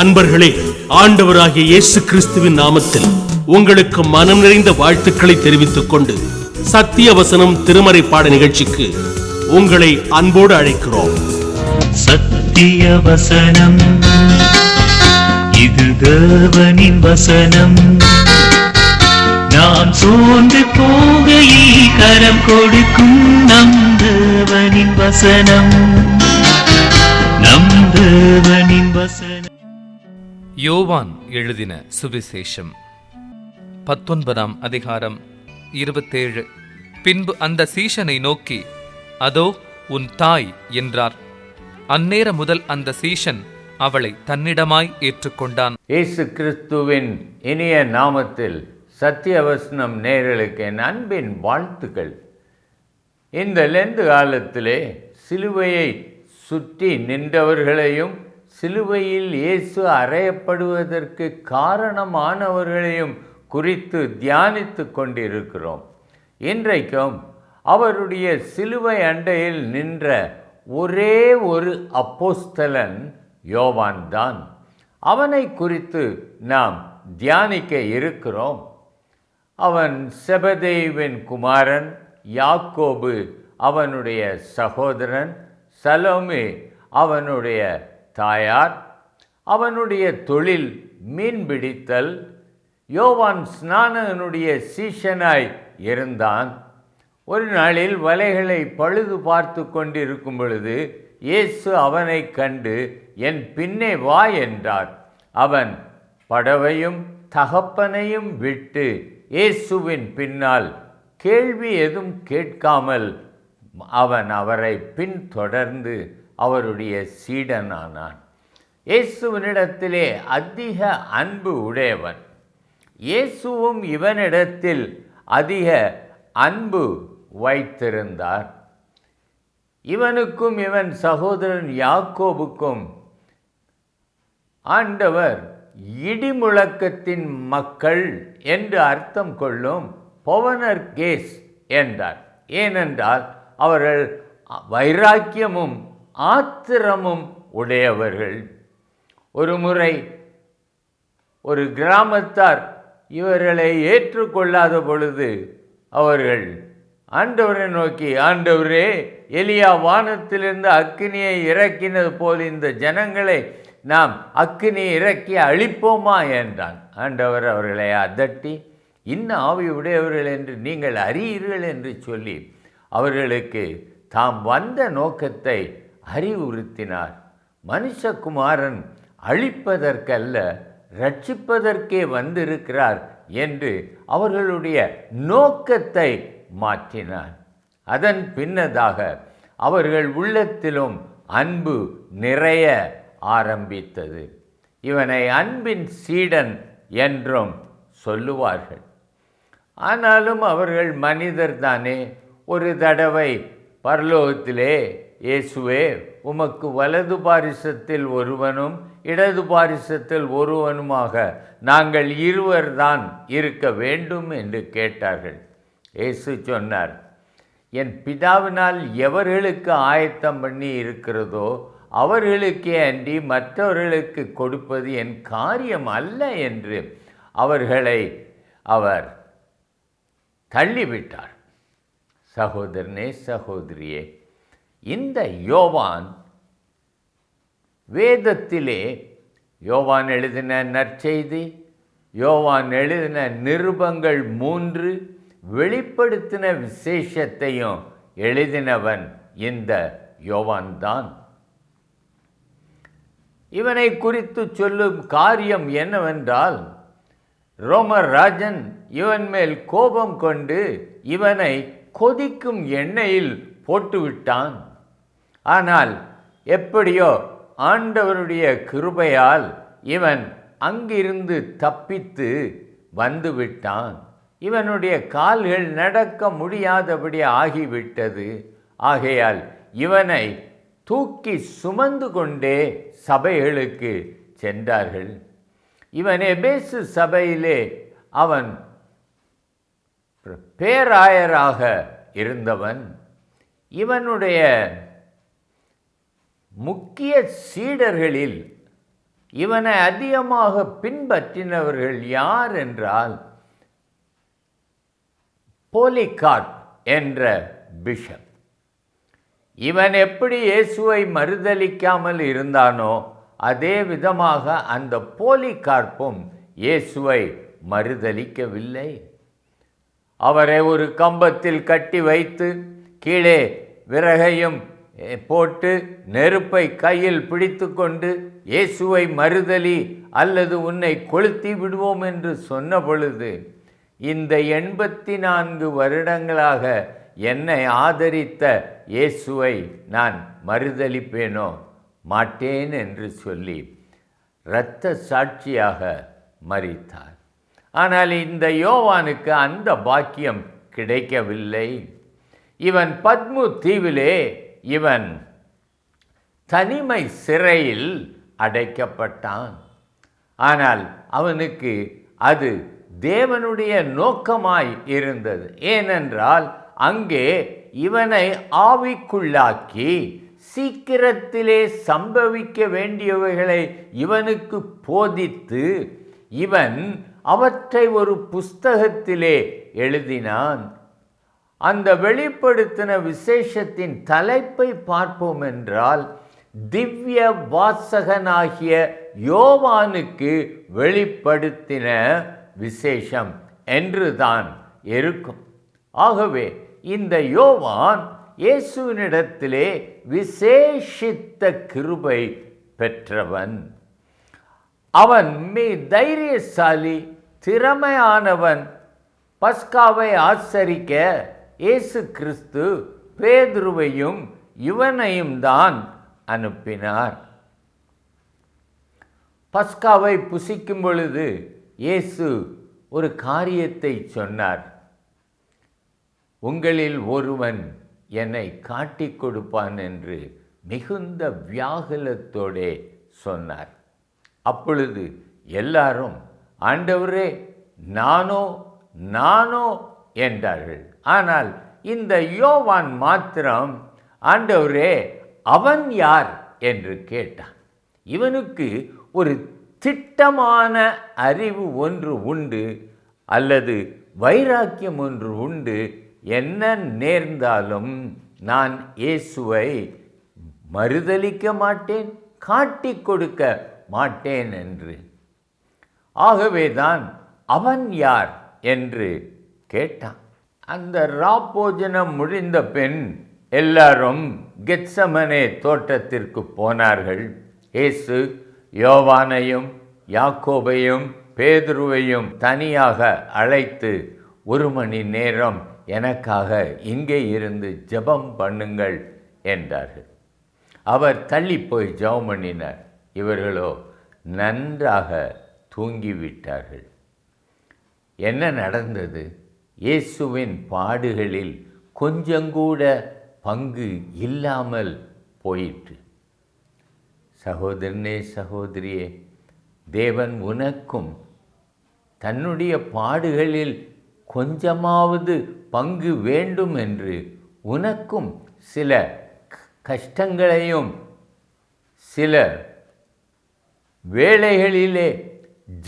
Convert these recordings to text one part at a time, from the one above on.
அன்பர்களே, ஆண்டவராகிய இயேசு கிறிஸ்துவின் நாமத்தில் உங்களுக்கு மனம் நிறைந்த வாழ்த்துக்களை தெரிவித்துக் கொண்டு சத்திய வசனம் திருமறை பாட நிகழ்ச்சிக்கு உங்களை அன்போடு அழைக்கிறோம். சத்திய வசனம், இது தேவனின் வசனம். நாம் சோர்ந்து போகையில் கரம் கொடுக்கும் நம் தேவனின் வசனம், நம் தேவனின் வசனம். யோவான் எழுதின சுவிசேஷம் 19 அதிகாரம் 27. பின்பு அந்த சீஷனை நோக்கி, அதோ உன் தாய் என்றார். அந்நேரம் முதல் அந்த சீஷன் அவளை தன்னிடமாய் ஏற்றுக்கொண்டான். இயேசு கிறிஸ்துவின் இனிய நாமத்தில் சத்தியவசனம் நேயர்களுக்கு என் அன்பின் வாழ்த்துக்கள். இந்த லெந்து காலத்திலே சிலுவையை சுற்றி நின்றவர்களையும் சிலுவையில் இயேசு அறையப்படுவதற்கு காரணமானவர்களையும் குறித்து தியானித்து கொண்டிருக்கிறோம். இன்றைக்கும் அவருடைய சிலுவை அண்டையில் நின்ற ஒரே ஒரு அப்போஸ்தலன் யோவான் தான். அவனை குறித்து நாம் தியானிக்க இருக்கிறோம். அவன் செபதேயுவின் குமாரன், யாக்கோபு அவனுடைய சகோதரன், சலோமே அவனுடைய தாயார். அவனுடைய தொழில் மீன்பிடித்தல். யோவான் ஸ்நானகனுடைய சீஷனாய் இருந்தான். ஒரு நாளில் வலைகளை பழுது பார்த்து கொண்டிருக்கும் பொழுது இயேசு அவனை கண்டு, என் பின்னே வா என்றார். அவன் படவையும் தகப்பனையும் விட்டு இயேசுவின் பின்னால் கேள்வி எதுவும் கேட்காமல் அவன் அவரை பின்தொடர்ந்து அவருடைய சீடனானான். இயேசுவினிடத்திலே அதிக அன்பு உடையவன். இயேசுவும் இவனிடத்தில் அதிக அன்பு வைத்திருந்தார். இவனுக்கும் இவன் சகோதரன் யாக்கோபுக்கும் ஆண்டவர் இடிமுழக்கத்தின் மக்கள் என்று அர்த்தம் கொள்ளும் பொவனர் கேஸ் என்றார். ஏனென்றால் அவர்கள் வைராக்கியமும் ஆத்திரமும் உடையவர்கள். ஒரு முறை ஒரு கிராமத்தார் இவர்களை ஏற்றுக்கொள்ளாத பொழுது அவர்கள் ஆண்டவரை நோக்கி, ஆண்டவரே, எலியா வானத்திலிருந்து அக்கினியை இறக்கினது போல் இந்த ஜனங்களை நாம் அக்கினியை இறக்கி அழிப்போமா என்றான். ஆண்டவர் அவர்களை அதட்டி, இன்ன ஆவி உடையவர்கள் என்று நீங்கள் அறியீர்கள் என்று சொல்லி அவர்களுக்கு தாம் வந்த நோக்கத்தை அறிவுறுத்தினார். மனுஷகுமாரன் அழிப்பதற்கல்ல, ரட்சிப்பதற்கே வந்திருக்கிறார் என்று அவர்களுடைய நோக்கத்தை மாற்றினார். அதன் பின்னதாக அவர்கள் உள்ளத்திலும் அன்பு நிறைய ஆரம்பித்தது. இவனை அன்பின் சீடன் என்றும் சொல்லுவார்கள். ஆனாலும் அவர்கள் மனிதர் தானே. ஒரு தடவை பரலோகத்திலே, இயேசுவே, உமக்கு வலது பாரிசத்தில் ஒருவனும் இடது பாரிசத்தில் ஒருவனுமாக நாங்கள் இருவர்தான் இருக்க வேண்டும் என்று கேட்டார்கள். இயேசு சொன்னார், என் பிதாவினால் எவர்களுக்கு ஆயத்தம் பண்ணி இருக்கிறதோ அவர்களுக்கே அன்றி மற்றவர்களுக்கு கொடுப்பது என் காரியம் அல்ல என்று அவர்களை அவர் தள்ளிவிட்டார். சகோதரனே, சகோதரியே, இந்த யோவான் வேதத்திலே யோவான் எழுதின நற்செய்தி, யோவான் எழுதின நிருபங்கள் 3, வெளிப்படுத்தின விசேஷத்தையும் எழுதினவன் இந்த யோவான் தான். இவனை குறித்து சொல்லும் காரியம் என்னவென்றால், ரோமர் ராஜன் இவன் மேல் கோபம் கொண்டு இவனை கொதிக்கும் எண்ணெயில் போட்டுவிட்டான். ஆனால் எப்படியோ ஆண்டவருடைய கிருபையால் இவன் அங்கிருந்து தப்பித்து வந்துவிட்டான். இவனுடைய கால்கள் நடக்க முடியாதபடி ஆகிவிட்டது. ஆகையால் இவனை தூக்கி சுமந்து கொண்டே சபைகளுக்கு சென்றார்கள். இவன் எபேசு சபையிலே அவன் பேராயராக இருந்தவன். இவனுடைய முக்கிய சீடர்களில் இவனை அதிகமாக பின்பற்றினவர்கள் யார் என்றால் போலிகார்ப் என்ற பிஷப். இவன் எப்படி இயேசுவை மறுதலிக்காமல் இருந்தானோ அதே விதமாக அந்த போலிகார்ப்பும் இயேசுவை மறுதலிக்கவில்லை. அவரை ஒரு கம்பத்தில் கட்டி வைத்து கீழே விறகையும் போட்டு நெருப்பை கையில் பிடித்து கொண்டு இயேசுவை மறுதலி அல்லது உன்னை கொளுத்தி விடுவோம் என்று சொன்ன பொழுது, இந்த 84 வருடங்களாக என்னை ஆதரித்த இயேசுவை நான் மறுதலிப்பேனோ மாட்டேன் என்று சொல்லி இரத்த சாட்சியாக மரித்தார். ஆனால் இந்த யோவானுக்கு அந்த பாக்கியம் கிடைக்கவில்லை. இவன் பத்மு தீவிலே இவன் தனிமை சிறையில் அடைக்கப்பட்டான். ஆனால் அவனுக்கு அது தேவனுடைய நோக்கமாய் இருந்தது. ஏனென்றால் அங்கே இவனை ஆவிக்குள்ளாக்கி சீக்கிரத்திலே சம்பவிக்க வேண்டியவைகளை இவனுக்கு போதித்து இவன் அவற்றை ஒரு புஸ்தகத்திலே எழுதினான். அந்த வெளிப்படுத்தின விசேஷத்தின் தலைப்பை பார்ப்போம் என்றால், திவ்ய வாசகனாகிய யோவானுக்கு வெளிப்படுத்தின விசேஷம் என்றுதான் இருக்கும். ஆகவே இந்த யோவான் இயேசுவினிடத்திலே விசேஷித்த கிருபை பெற்றவன். அவன் தைரியசாலி, திறமையானவன். பஸ்காவை ஆசரிக்க இயேசு கிறிஸ்து பேதுருவையும் இவனையும் தான் அனுப்பினார். பஸ்காவை புசிக்கும் பொழுது இயேசு ஒரு காரியத்தை சொன்னார். உங்களில் ஒருவன் என்னை காட்டிக் கொடுப்பான் என்று மிகுந்த வியாகுலத்தோடே சொன்னார். அப்பொழுது எல்லாரும் ஆண்டவரே நானோ நானோ என்றார்கள். ஆனால் இந்த யோவான் மாத்திரம் ஆண்டவரே அவன் யார் என்று கேட்டான். இவனுக்கு ஒரு திட்டமான அறிவு ஒன்று உண்டு, அல்லது வைராக்கியம் ஒன்று உண்டு. என்ன நேர்ந்தாலும் நான் இயேசுவை மறுதலிக்க மாட்டேன், காட்டிக் கொடுக்க மாட்டேன் என்று. ஆகவேதான் அவன் யார் என்று கேட்டான். அந்த ராப்போஜனம் முடிந்த பின் எல்லாரும் கெத்சமனே தோட்டத்திற்கு போனார்கள். இயேசு யோவானையும் யாக்கோபையும் பேதுருவையும் தனியாக அழைத்து 1 மணி நேரம் எனக்காக இங்கே இருந்து ஜெபம் பண்ணுங்கள் என்றார்கள். அவர் தள்ளி போய் ஜெபம் பண்ணினார். இவர்களோ நன்றாக தூங்கிவிட்டார்கள். என்ன நடந்தது? இயேசுவின் பாடுகளில் கொஞ்சங்கூட பங்கு இல்லாமல் போயிற்று. சகோதரனே, சகோதரியே, தேவன் உனக்கும் தன்னுடைய பாடுகளில் கொஞ்சமாவது பங்கு வேண்டும் என்று உனக்கும் சில கஷ்டங்களையும் சில வேளைகளிலே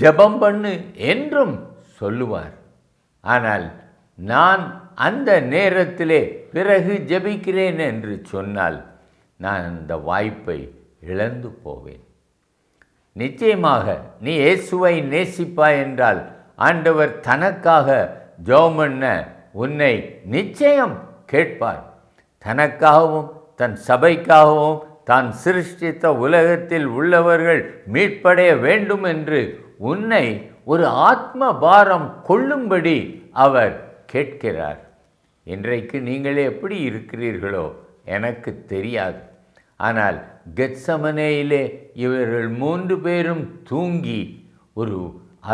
ஜெபம் பண்ணு என்றும் சொல்லுவார். ஆனால் நான் அந்த நேரத்திலே பிறகு ஜெபிக்கிறேன் என்று சொன்னால் நான் அந்த வாய்ப்பை இழந்து போவேன். நிச்சயமாக நீ இயேசுவை நேசிப்பாய் என்றால் ஆண்டவர் தனக்காக ஜெபம் பண்ண உன்னை நிச்சயம் கேட்பார். தனக்காகவும் தன் சபைக்காகவும் தான் சிருஷ்டித்த உலகத்தில் உள்ளவர்கள் மீட்படைய வேண்டும் என்று உன்னை ஒரு ஆத்ம பாரம் கொள்ளும்படி அவர் கேட்கிறார். இன்றைக்கு நீங்கள் எப்படி இருக்கிறீர்களோ எனக்கு தெரியாது. ஆனால் கெத்சமனேயிலே இவர்கள் 3 பேரும் தூங்கி ஒரு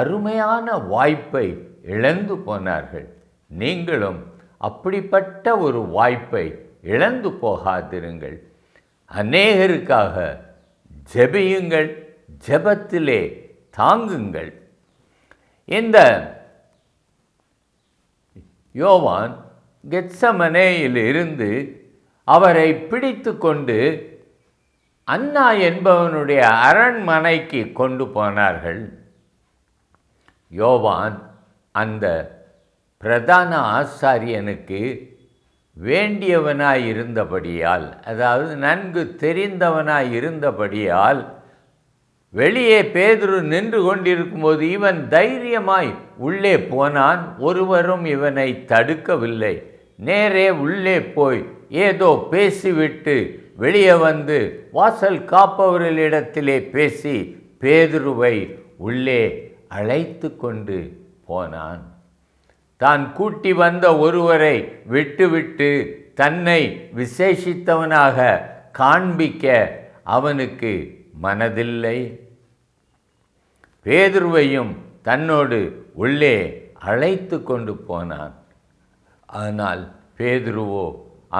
அருமையான வாய்ப்பை இழந்து போனார்கள். நீங்களும் அப்படிப்பட்ட ஒரு வாய்ப்பை இழந்து போகாதிருங்கள். அநேகருக்காக ஜெபியுங்கள், ஜெபத்திலே தாங்குங்கள். இந்த யோவான் கெத்சமனேயில் இருந்து அவரை பிடித்து கொண்டு அன்னா என்பவனுடைய அரண்மனைக்கு கொண்டு போனார்கள். யோவான் அந்த பிரதான ஆசாரியனுக்கு வேண்டியவனாய் இருந்தபடியால், அதாவது நன்கு தெரிந்தவனாய் இருந்தபடியால், வெளியே பேதுரு நின்று கொண்டிருக்கும்போது இவன் தைரியமாய் உள்ளே போனான். ஒருவரும் இவனை தடுக்கவில்லை. நேரே உள்ளே போய் ஏதோ பேசிவிட்டு வெளியே வந்து வாசல் காப்பவர்களிடத்திலே பேசி பேதுருவை உள்ளே அழைத்து கொண்டு போனான். தான் கூட்டி வந்த ஒருவரை விட்டுவிட்டு தன்னை விசேஷித்தவனாக காண்பிக்க அவனுக்கு மனதில்லை. பேதுருவையும் தன்னோடு உள்ளே அழைத்து கொண்டு போனான். ஆனால் பேதுருவோ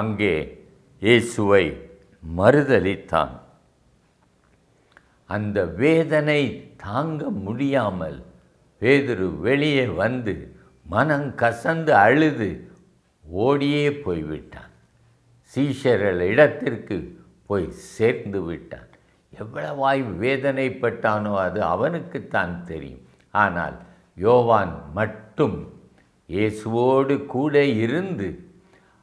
அங்கே இயேசுவை மறுதலித்தான். அந்த வேதனை தாங்க முடியாமல் பேதுரு வெளியே வந்து மனம் கசந்து அழுது ஓடியே போய்விட்டான். சீஷர்கள் இடத்திற்கு போய் சேர்ந்து விட்டான். எவ்வளவாய் வேதனைப்பட்டானோ அது அவனுக்குத்தான் தெரியும். ஆனால் யோவான் மட்டும் இயேசுவோடு கூட இருந்து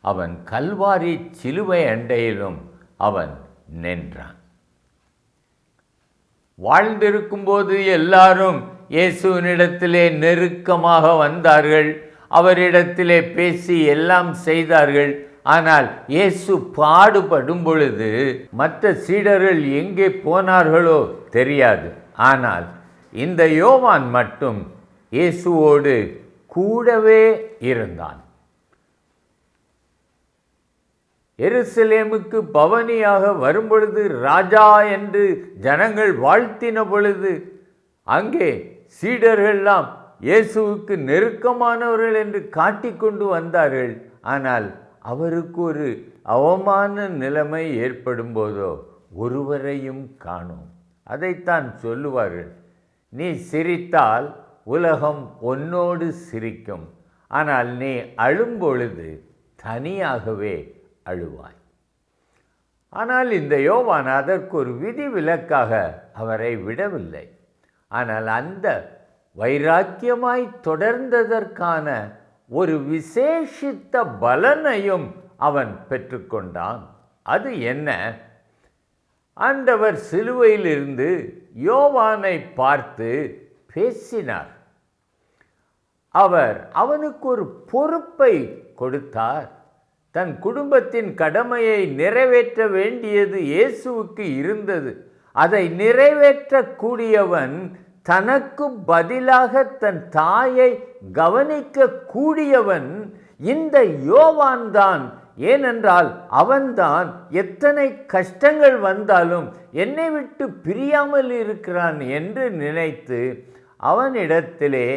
அவன் கல்வாரி சிலுவை அண்டையிலும் அவன் நின்றான். வாழ்ந்திருக்கும்போது எல்லாரும் இயேசுவினிடத்திலே நெருக்கமாக வந்தார்கள். அவரிடத்திலே பேசி எல்லாம் செய்தார்கள். ஆனால் இயேசு பாடுபடும் பொழுது மற்ற சீடர்கள் எங்கே போனார்களோ தெரியாது. ஆனால் இந்த யோவான் மட்டும் இயேசுவோடு கூடவே இருந்தான். எருசலேமுக்கு பவனியாக வரும்பொழுது ராஜா என்று ஜனங்கள் வாழ்த்தின பொழுது அங்கே சீடர்கள்லாம் இயேசுவுக்கு நெருக்கமானவர்கள் என்று காட்டிக்கொண்டு வந்தார்கள். ஆனால் அவருக்கு ஒரு அவமான நிலைமை ஏற்படும் போதோ ஒருவரையும் காணோம். அதைத்தான் சொல்லுவார்கள், நீ சிரித்தால் உலகம் உன்னோடு சிரிக்கும், ஆனால் நீ அழும்பொழுது தனியாகவே அழுவாய். ஆனால் இந்த யோவான் அதற்கு ஒரு விதிவிலக்காக அவரை விடவில்லை. ஆனால் அந்த வைராக்கியமாய் தொடர்ந்ததற்கான ஒரு விசேஷித்த பலனையும் அவன் பெற்றுக்கொண்டான். அது என்ன? ஆண்டவர் சிலுவையிலிருந்து யோவானை பார்த்து பேசினார். அவனுக்கு ஒரு பொறுப்பை கொடுத்தார். தன் குடும்பத்தின் கடமையை நிறைவேற்ற வேண்டியது இயேசுவுக்கு இருந்தது. அதை நிறைவேற்றக்கூடியவன் தனக்கு பதிலாக தன் தாயை கவனிக்க கூடியவன் இந்த யோவான் தான். ஏனென்றால் அவன்தான் எத்தனை கஷ்டங்கள் வந்தாலும் என்னை விட்டு பிரியாமல் இருக்கிறான் என்று நினைத்து அவனிடத்திலே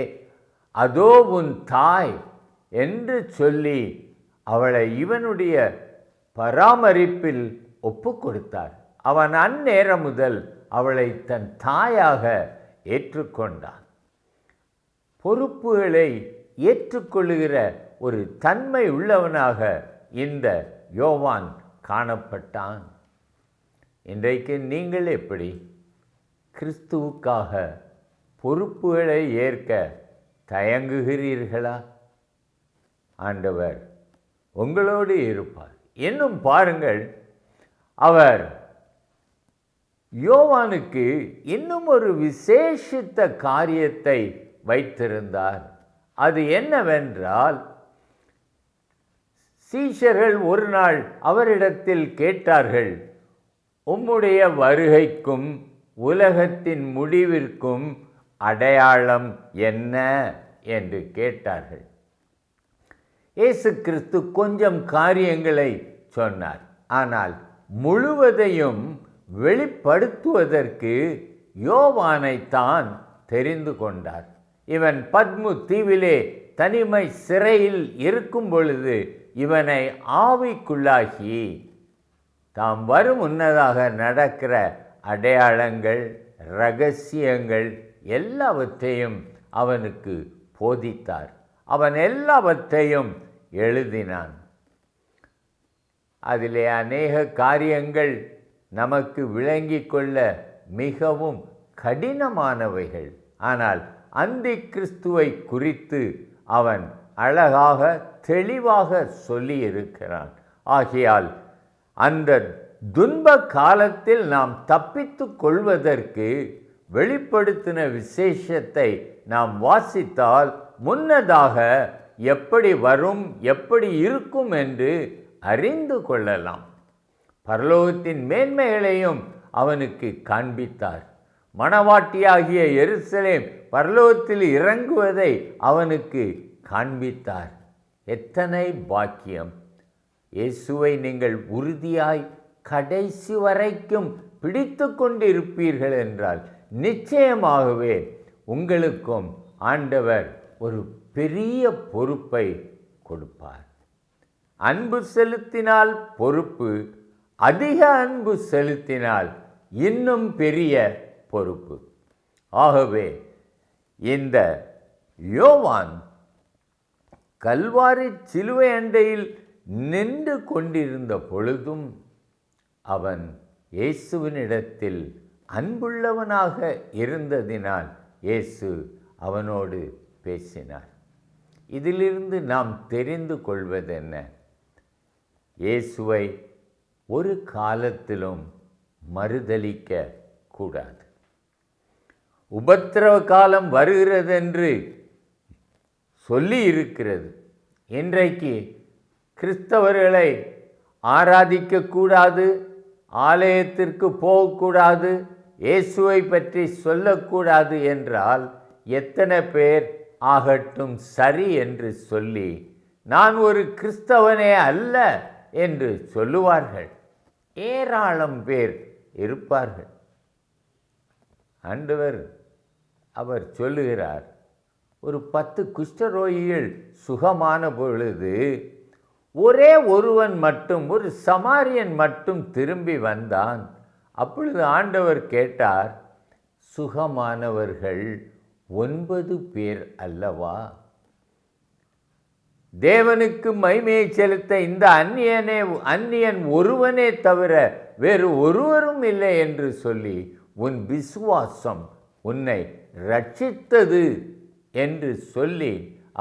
அதோ உன் தாய் என்று சொல்லி அவளை இவனுடைய பராமரிப்பில் ஒப்பு கொடுத்தார். அவன் அந்நேரம் முதல் அவளை தன் தாயாக ஏற்றுக்கொண்டான். பொறுப்புகளை ஏற்றுக்கொள்ளுகிற ஒரு தன்மை உள்ளவனாக இந்த யோவான் காணப்பட்டான். இன்றைக்கு நீங்கள் எப்படி கிறிஸ்துவுக்காக பொறுப்புகளை ஏற்க தயங்குகிறீர்களா? ஆண்டவர் உங்களோடு இருப்பார். இன்னும் பாருங்கள், அவர் யோவானுக்கு இன்னும் ஒரு விசேஷித்த காரியத்தை வைத்திருந்தார். அது என்னவென்றால், சீஷர்கள் ஒரு நாள் அவரிடத்தில் கேட்டார்கள், உம்முடைய வருகைக்கும் உலகத்தின் முடிவிற்கும் அடையாளம் என்ன என்று கேட்டார்கள். இயேசு கிறிஸ்து கொஞ்சம் காரியங்களை சொன்னார். ஆனால் முழுவதையும் வெளிப்படுத்துவதற்கு யோவானைத்தான் தெரிந்து கொண்டார். இவன் பத்மு தீவிலே தனிமை சிறையில் இருக்கும் பொழுது இவனை ஆவிக்குள்ளாகி தாம் வரும் முன்னதாக நடக்கிற அடையாளங்கள், இரகசியங்கள் எல்லாவற்றையும் அவனுக்கு போதித்தார். அவன் எல்லாவற்றையும் எழுதினான். அதிலே அநேக காரியங்கள் நமக்கு விளங்கிக் கொள்ள மிகவும் கடினமானவைகள். ஆனால் அந்தி கிறிஸ்துவை குறித்து அவன் அழகாக தெளிவாக சொல்லியிருக்கிறான். ஆகையால் அந்த துன்ப காலத்தில் நாம் தப்பித்து கொள்வதற்கு வெளிப்படுத்தின விசேஷத்தை நாம் வாசித்தால் முன்னதாக எப்படி வரும், எப்படி இருக்கும் என்று அறிந்து கொள்ளலாம். பரலோகத்தின் மேன்மைகளையும் அவனுக்கு காண்பித்தார். மணவாட்டியாகிய எருசலேம் பரலோகத்தில் இறங்குவதை அவனுக்கு காண்பித்தார். எத்தனை பாக்கியம்! இயேசுவை நீங்கள் உறுதியாய் கடைசி வரைக்கும் பிடித்து கொண்டிருப்பீர்கள் என்றால் நிச்சயமாகவே உங்களுக்கும் ஆண்டவர் ஒரு பெரிய பொறுப்பை கொடுப்பார். அன்பு செலுத்தினால் பொறுப்பு, அதிக அன்பு செலுத்தினால் இன்னும் பெரிய பொறுப்பு. ஆகவே இந்த யோவான் கல்வாரி சிலுவை அண்டையில் நின்று கொண்டிருந்த பொழுதும் அவன் இயேசுவினிடத்தில் அன்புள்ளவனாக இருந்ததினால் இயேசு அவனோடு பேசினார். இதிலிருந்து நாம் தெரிந்து கொள்வதென்ன? இயேசுவை ஒரு காலத்திலும் மறுதலிக்க கூடாது. உபத்திரவ காலம் வருகிறதென்று சொல்லி இருக்கிறது. இன்றைக்கு கிறிஸ்தவர்களை ஆராதிக்கக்கூடாது, ஆலயத்திற்கு போகக்கூடாது, இயேசுவை பற்றி சொல்லக்கூடாது என்றால் எத்தனை பேர் ஆகட்டும் சரி என்று சொல்லி நான் ஒரு கிறிஸ்தவனே அல்ல என்று சொல்லுவார்கள். ஏராளம் பேர் இருப்பார்கள். ஆண்டவர் அவர் சொல்லுகிறார், ஒரு 10 குஷ்டரோகிகள் சுகமான பொழுது ஒரே ஒருவன் மட்டும், ஒரு சமாரியன் மட்டும் திரும்பி வந்தான். அப்பொழுது ஆண்டவர் கேட்டார், சுகமானவர்கள் 9 பேர் அல்லவா? தேவனுக்கு மகிமையை செலுத்த இந்த அந்நியன் ஒருவனே தவிர வேறு ஒருவரும் இல்லை என்று சொல்லி உன் விசுவாசம் உன்னை ரட்சித்தது என்று சொல்லி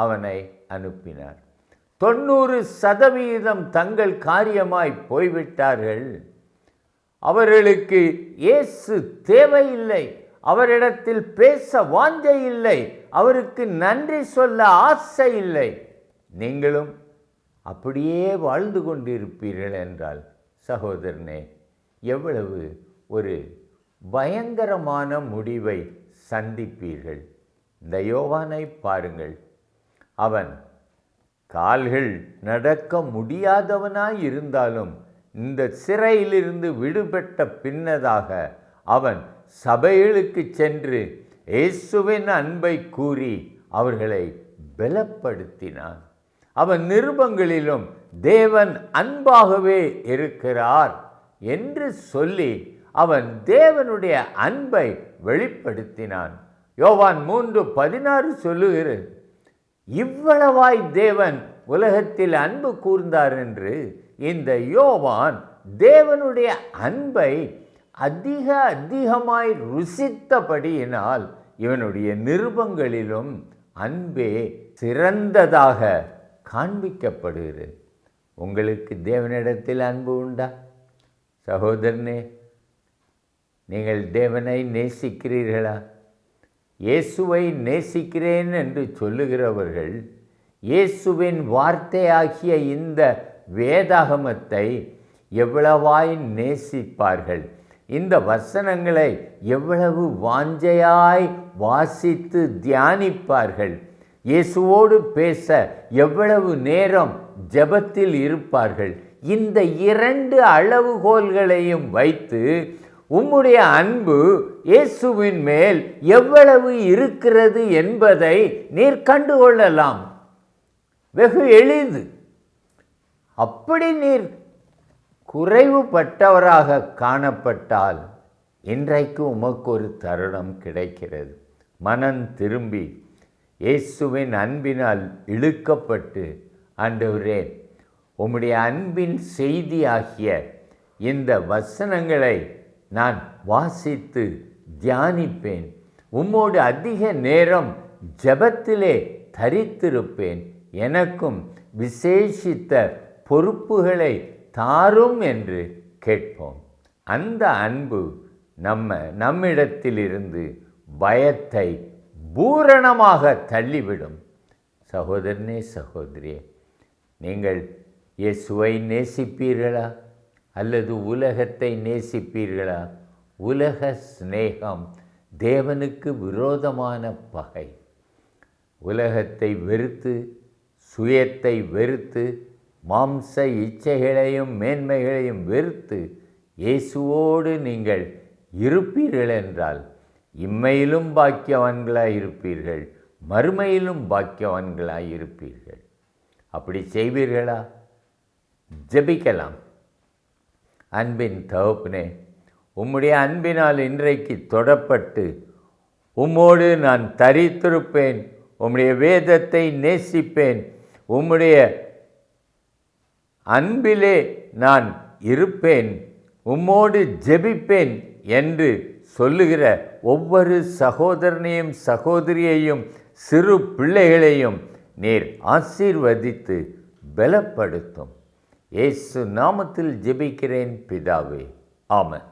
அவனை அனுப்பினார். 90% தங்கள் காரியமாய் போய்விட்டார்கள். அவர்களுக்கு இயேசு தேவையில்லை, அவரிடத்தில் பேச வாஞ்சை இல்லை, அவருக்கு நன்றி சொல்ல ஆசை இல்லை. நீங்களும் அப்படியே வாழ்ந்து கொண்டிருப்பீர்கள் என்றால் சகோதரனே, எவ்வளவு ஒரு பயங்கரமான முடிவை சந்திப்பீர்கள். இந்த யோவானை பாருங்கள். அவன் கால்கள் நடக்க முடியாதவனாய் இருந்தாலும் இந்த சிறையிலிருந்து விடுபட்ட பின்னதாக அவன் சபைகளுக்கு சென்று இயேசுவின் அன்பை கூறி அவர்களை பலப்படுத்தினான். அவன் நிருபங்களிலும் தேவன் அன்பாகவே இருக்கிறார் என்று சொல்லி அவன் தேவனுடைய அன்பை வெளிப்படுத்தினான். யோவான் 3:16 சொல்லுகிறது, இவ்வளவாய் தேவன் உலகத்தில் அன்பு கூர்ந்தார் என்று. இந்த யோவான் தேவனுடைய அன்பை அதிகமாய் ருசித்தபடியினால் இவனுடைய நிருபங்களிலும் அன்பே சிறந்ததாக காண்பிக்கப்படுகிறது. உங்களுக்கு தேவனிடத்தில் அன்பு உண்டா? சகோதரனே, நீங்கள் தேவனை நேசிக்கிறீர்களா? இயேசுவை நேசிக்கிறேன் என்று சொல்லுகிறவர்கள் இயேசுவின் வார்த்தையாகிய இந்த வேதாகமத்தை எவ்வளவாய் நேசிப்பார்கள்? இந்த வசனங்களை எவ்வளவு வாஞ்சையாய் வாசித்து தியானிப்பார்கள்? இயேசுவோடு பேச எவ்வளவு நேரம் ஜெபத்தில் இருப்பார்கள்? இந்த 2 அளவுகோல்களையும் வைத்து உம்முடைய அன்பு இயேசுவின் மேல் எவ்வளவு இருக்கிறது என்பதை நீர் கண்டுகொள்ளலாம். வெகு எளிது. அப்படி நீர் குறைவுபட்டவராக காணப்பட்டால் இன்றைக்கு உமக்கு ஒரு தருணம் கிடைக்கிறது. மனம் திரும்பி இயேசுவின் அன்பினால் இழுக்கப்பட்டு, ஆண்டவரே, உம்முடைய அன்பின் செய்தியாகிய இந்த வசனங்களை நான் வாசித்து தியானிப்பேன். உம்மோடு அதிக நேரம் ஜெபத்திலே தரித்திருப்பேன். எனக்கும் விசேஷித்த பொறுப்புகளை தாரும் என்று கேட்போம். அந்த அன்பு நம்மிடத்திலிருந்து பயத்தை பூரணமாக தள்ளிவிடும். சகோதரனே, சகோதரியே, நீங்கள் இயேசுவை நேசிப்பீர்களா அல்லது உலகத்தை நேசிப்பீர்களா? உலக சிநேகம் தேவனுக்கு விரோதமான பகை. உலகத்தை வெறுத்து, சுயத்தை வெறுத்து, மாம்ச இச்சைகளையும் மேன்மைகளையும் வெறுத்து இயேசுவோடு நீங்கள் இருப்பீர்கள் என்றால் இம்மையிலும் பாக்கியவான்களாய் இருப்பீர்கள், மறுமையிலும் பாக்கியவான்களாய் இருப்பீர்கள். அப்படி செய்வீர்களா? ஜெபிக்கலாம். அன்பின் தகப்பனே, உம்முடைய அன்பினால் இன்றைக்கு தொடப்பட்டு உம்மோடு நான் தரித்திருப்பேன், உம்முடைய வேதத்தை நேசிப்பேன், உம்முடைய அன்பிலே நான் இருப்பேன், உம்மோடு ஜெபிப்பேன் என்று சொல்லுகிற ஒவ்வொரு சகோதரனையும் சகோதரியையும் சிறு பிள்ளைகளையும் நீர் ஆசீர்வதித்து பலப்படுத்தும். இயேசு நாமத்தில் ஜெபிக்கிறேன் பிதாவே, ஆமென்.